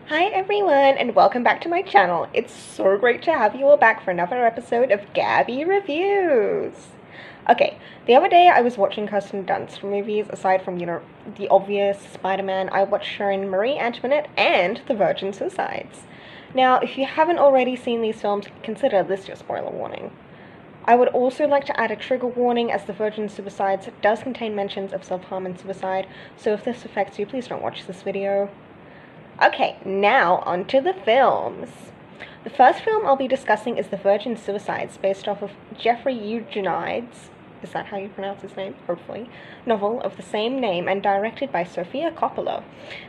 Hi everyone, and welcome back to my channel. It's so great to have you all back for another episode of Gabby Reviews. Okay, the other day I was watching Kirsten Dunst movies. Aside from, the obvious Spider-Man, I watched her in Marie Antoinette and The Virgin Suicides. Now, if you haven't already seen these films, consider this your spoiler warning. I would also like to add a trigger warning, as The Virgin Suicides does contain mentions of self-harm and suicide, so if this affects you, please don't watch this video. Okay, now on to the films. The first film I'll be discussing is The Virgin Suicides, based off of Jeffrey Eugenides, is that how you pronounce his name? Hopefully. Novel of the same name and directed by Sofia Coppola.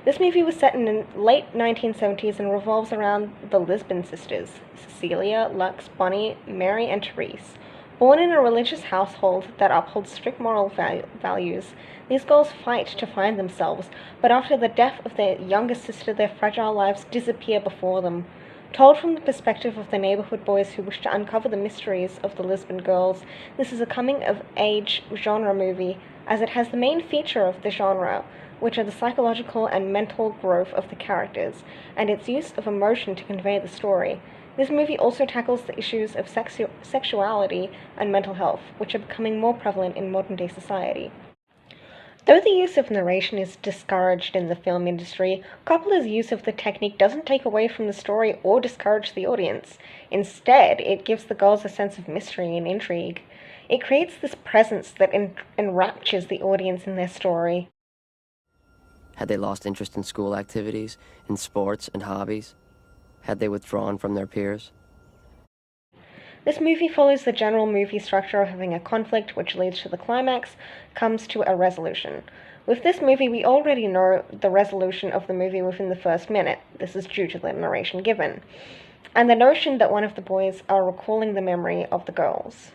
This movie was set in the late 1970s and revolves around the Lisbon sisters, Cecilia, Lux, Bonnie, Mary, and Therese. Born in a religious household that upholds strict moral values, these girls fight to find themselves, but after the death of their youngest sister, their fragile lives disappear before them. Told from the perspective of the neighborhood boys who wish to uncover the mysteries of the Lisbon girls, this is a coming-of-age genre movie, as it has the main feature of the genre, which are the psychological and mental growth of the characters, and its use of emotion to convey the story. This movie also tackles the issues of sexuality and mental health, which are becoming more prevalent in modern-day society. Though the use of narration is discouraged in the film industry, Coppola's use of the technique doesn't take away from the story or discourage the audience. Instead, it gives the girls a sense of mystery and intrigue. It creates this presence that enraptures the audience in their story. Had they lost interest in school activities, in sports and hobbies? Had they withdrawn from their peers? This movie follows the general movie structure of having a conflict which leads to the climax, comes to a resolution. With this movie, we already know the resolution of the movie within the first minute. This is due to the narration given, and the notion that one of the boys are recalling the memory of the girls.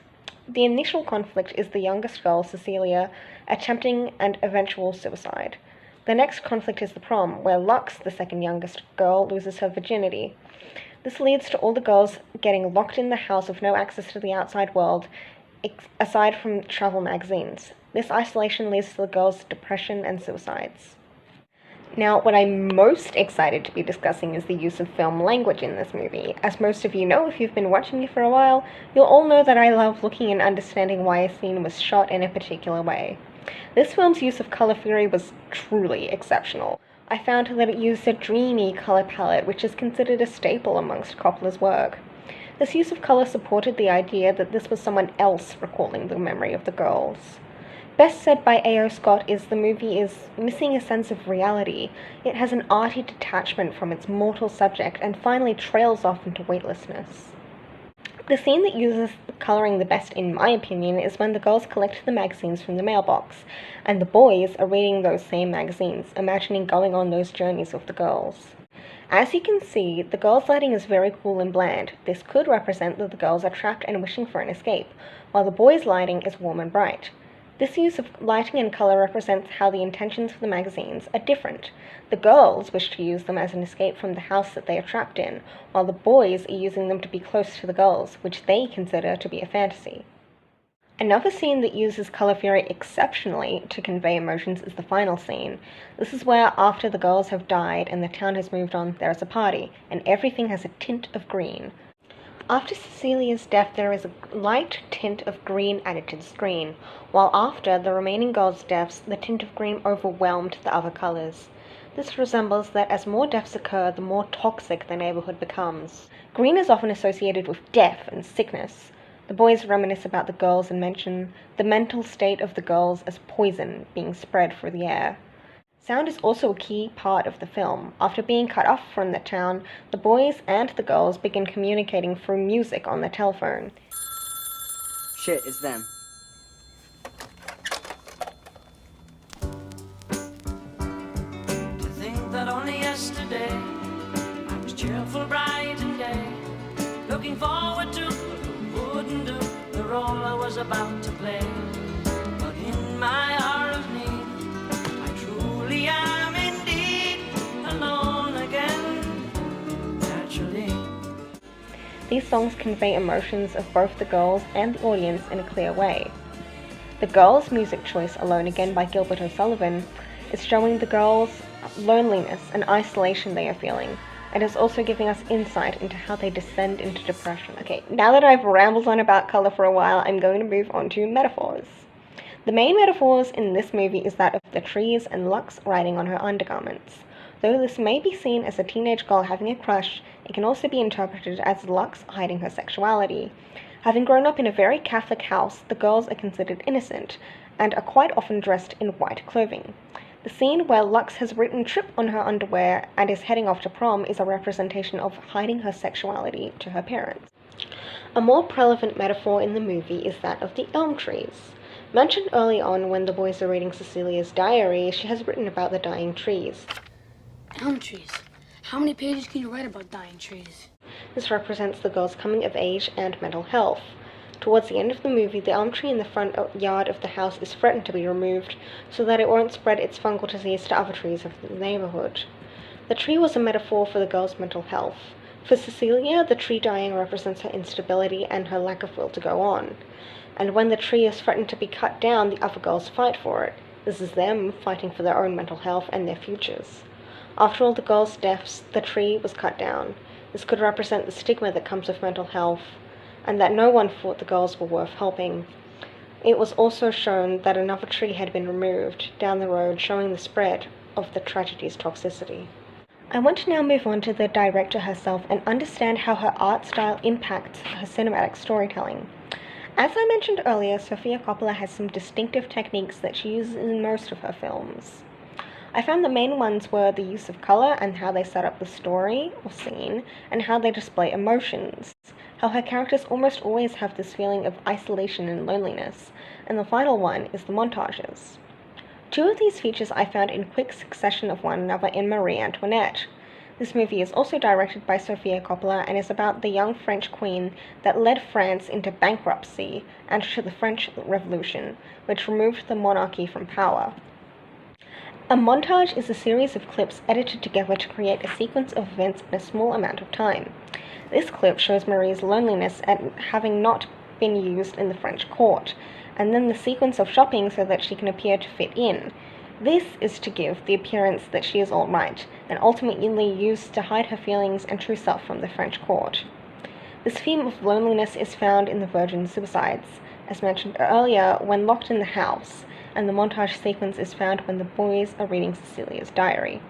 The initial conflict is the youngest girl, Cecilia, attempting an eventual suicide. The next conflict is the prom, where Lux, the second youngest girl, loses her virginity. This leads to all the girls getting locked in the house with no access to the outside world, aside from travel magazines. This isolation leads to the girls' depression and suicides. Now, what I'm most excited to be discussing is the use of film language in this movie. As most of you know, if you've been watching me for a while, you'll all know that I love looking and understanding why a scene was shot in a particular way. This film's use of color theory was truly exceptional. I found that it used a dreamy color palette, which is considered a staple amongst Coppola's work. This use of color supported the idea that this was someone else recalling the memory of the girls. Best said by A.O. Scott is the movie is missing a sense of reality. It has an arty detachment from its mortal subject and finally trails off into weightlessness. The scene that uses the coloring the best, in my opinion, is when the girls collect the magazines from the mailbox, and the boys are reading those same magazines, imagining going on those journeys with the girls. As you can see, the girls' lighting is very cool and bland. This could represent that the girls are trapped and wishing for an escape, while the boys' lighting is warm and bright. This use of lighting and color represents how the intentions for the magazines are different. The girls wish to use them as an escape from the house that they are trapped in, while the boys are using them to be close to the girls, which they consider to be a fantasy. Another scene that uses color theory exceptionally to convey emotions is the final scene. This is where, after the girls have died and the town has moved on, there is a party, and everything has a tint of green. After Cecilia's death, there is a light tint of green added to the screen, while after the remaining girls' deaths, the tint of green overwhelmed the other colors. This resembles that as more deaths occur, the more toxic the neighborhood becomes. Green is often associated with death and sickness. The boys reminisce about the girls and mention the mental state of the girls as poison being spread through the air. Sound is also a key part of the film. After being cut off from the town, the boys and the girls begin communicating through music on the telephone. Shit, it's them. To think that only yesterday I was cheerful, bright and gay, looking forward to what wouldn't do the role I was about to play. But in my hour of need, I truly am indeed alone again, naturally. These songs convey emotions of both the girls and the audience in a clear way. The girls' music choice, Alone Again by Gilbert O'Sullivan, is showing the girls loneliness and isolation they are feeling. It is also giving us insight into how they descend into depression. Okay, now that I've rambled on about color for a while, I'm going to move on to metaphors. The main metaphors in this movie is that of the trees and Lux riding on her undergarments. Though this may be seen as a teenage girl having a crush, it can also be interpreted as Lux hiding her sexuality. Having grown up in a very Catholic house, the girls are considered innocent, and are quite often dressed in white clothing. The scene where Lux has written "trip" on her underwear and is heading off to prom is a representation of hiding her sexuality to her parents. A more prevalent metaphor in the movie is that of the elm trees. Mentioned early on when the boys are reading Cecilia's diary, she has written about the dying trees. Elm trees. How many pages can you write about dying trees? This represents the girls' coming of age and mental health. Towards the end of the movie, the elm tree in the front yard of the house is threatened to be removed so that it won't spread its fungal disease to other trees of the neighborhood. The tree was a metaphor for the girls' mental health. For Cecilia, the tree dying represents her instability and her lack of will to go on. And when the tree is threatened to be cut down, the other girls fight for it. This is them fighting for their own mental health and their futures. After all the girls' deaths, the tree was cut down. This could represent the stigma that comes with mental health, and that no one thought the girls were worth helping. It was also shown that another tree had been removed down the road, showing the spread of the tragedy's toxicity. I want to now move on to the director herself and understand how her art style impacts her cinematic storytelling. As I mentioned earlier, Sofia Coppola has some distinctive techniques that she uses in most of her films. I found the main ones were the use of color and how they set up the story or scene, and how they display emotions. How her characters almost always have this feeling of isolation and loneliness, and the final one is the montages. Two of these features I found in quick succession of one another in Marie Antoinette. This movie is also directed by Sofia Coppola and is about the young French queen that led France into bankruptcy and to the French Revolution, which removed the monarchy from power. A montage is a series of clips edited together to create a sequence of events in a small amount of time. This clip shows Marie's loneliness at having not been used in the French court, and then the sequence of shopping so that she can appear to fit in. This is to give the appearance that she is all right, and ultimately used to hide her feelings and true self from the French court. This theme of loneliness is found in the Virgin Suicides, as mentioned earlier, when locked in the house, and the montage sequence is found when the boys are reading Cecilia's diary.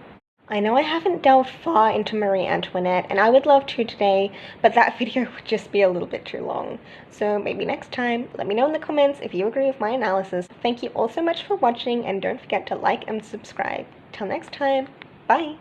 I know I haven't delved far into Marie Antoinette, and I would love to today, but that video would just be a little bit too long. So maybe next time. Let me know in the comments if you agree with my analysis. Thank you all so much for watching, and don't forget to like and subscribe. Till next time, bye!